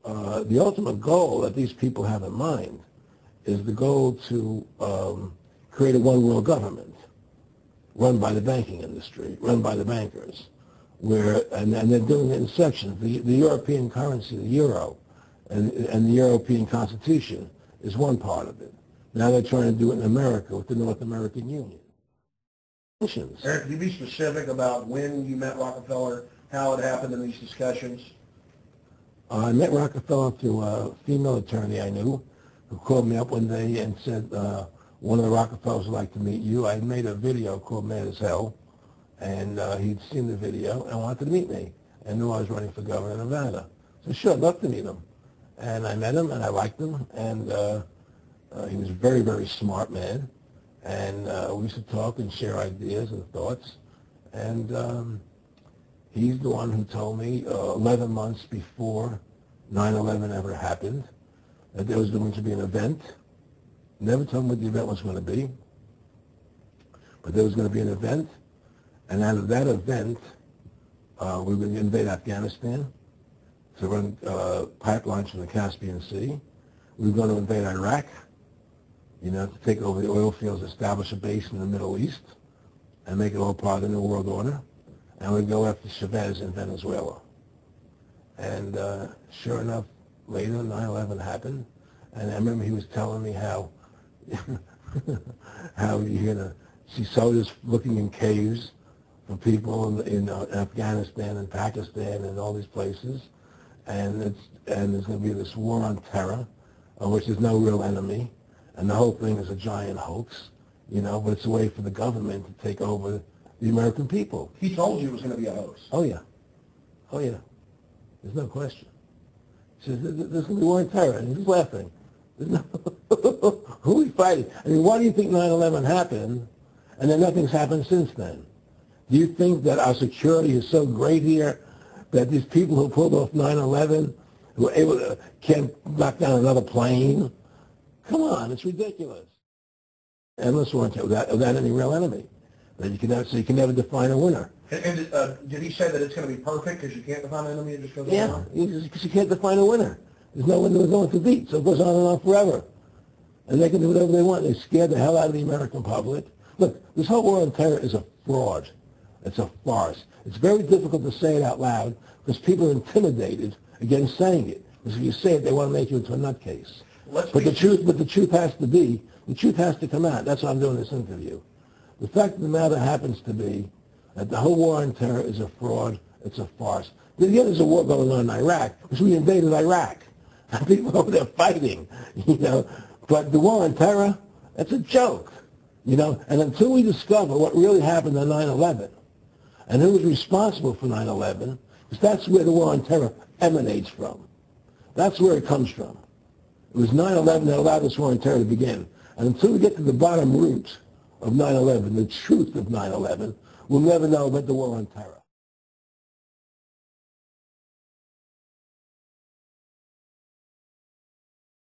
The ultimate goal that these people have in mind is the goal to create a one-world government run by the banking industry, run by the bankers, and they're doing it in sections. The European currency, the euro, and the European Constitution is one part of it. Now they're trying to do it in America with the North American Union. Eric, can you be specific about when you met Rockefeller, how it happened in these discussions? I met Rockefeller through a female attorney I knew who called me up one day and said, one of the Rockefellers would like to meet you. I made a video called Mad as Hell, and he'd seen the video and wanted to meet me and knew I was running for governor of Nevada. So sure, I'd love to meet him. And I met him, and I liked him, and he was a very, very smart man. And we used to talk and share ideas and thoughts. And he's the one who told me 11 months before 9/11 ever happened that there was going to be an event. Never told me what the event was going to be, but there was going to be an event. And out of that event, we were going to invade Afghanistan to run pipelines from the Caspian Sea. We were going to invade Iraq, to take over the oil fields, establish a base in the Middle East, and make it all part of the New World Order. And we'd go after Chavez in Venezuela. And sure enough, later 9/11 happened. And I remember he was telling me how you're going to see soldiers looking in caves for people in Afghanistan and Pakistan and all these places. And there's going to be this war on terror, which is no real enemy. And the whole thing is a giant hoax, but it's a way for the government to take over the American people. He told you it was going to be a hoax. Oh, yeah. Oh, yeah. There's no question. He says, there's going to be war on terror. And he's laughing. Who are we fighting? I mean, why do you think 9/11 happened and then nothing's happened since then? Do you think that our security is so great here that these people who pulled off 9/11 who were able to can't knock down another plane? Come on, it's ridiculous. Endless war on terror without any real enemy. That you can never define a winner. And did he say that it's going to be perfect because you can't define an enemy? It just goes on? Yeah, because you can't define a winner. There's no one to beat, so it goes on and on forever. And they can do whatever they want. They scared the hell out of the American public. Look, this whole war on terror is a fraud. It's a farce. It's very difficult to say it out loud because people are intimidated against saying it. Because if you say it, they want to make you into a nutcase. But the truth has to come out. That's why I'm doing this interview. The fact of the matter happens to be that the whole war on terror is a fraud. It's a farce. There's a war going on in Iraq because we invaded Iraq. People over there fighting, But the war on terror, that's a joke, And until we discover what really happened on 9/11 and who was responsible for 9/11, because that's where the war on terror emanates from. That's where it comes from. It was 9/11 that allowed this war on terror to begin. And until we get to the bottom root of 9/11, the truth of 9/11, we'll never know about the war on terror.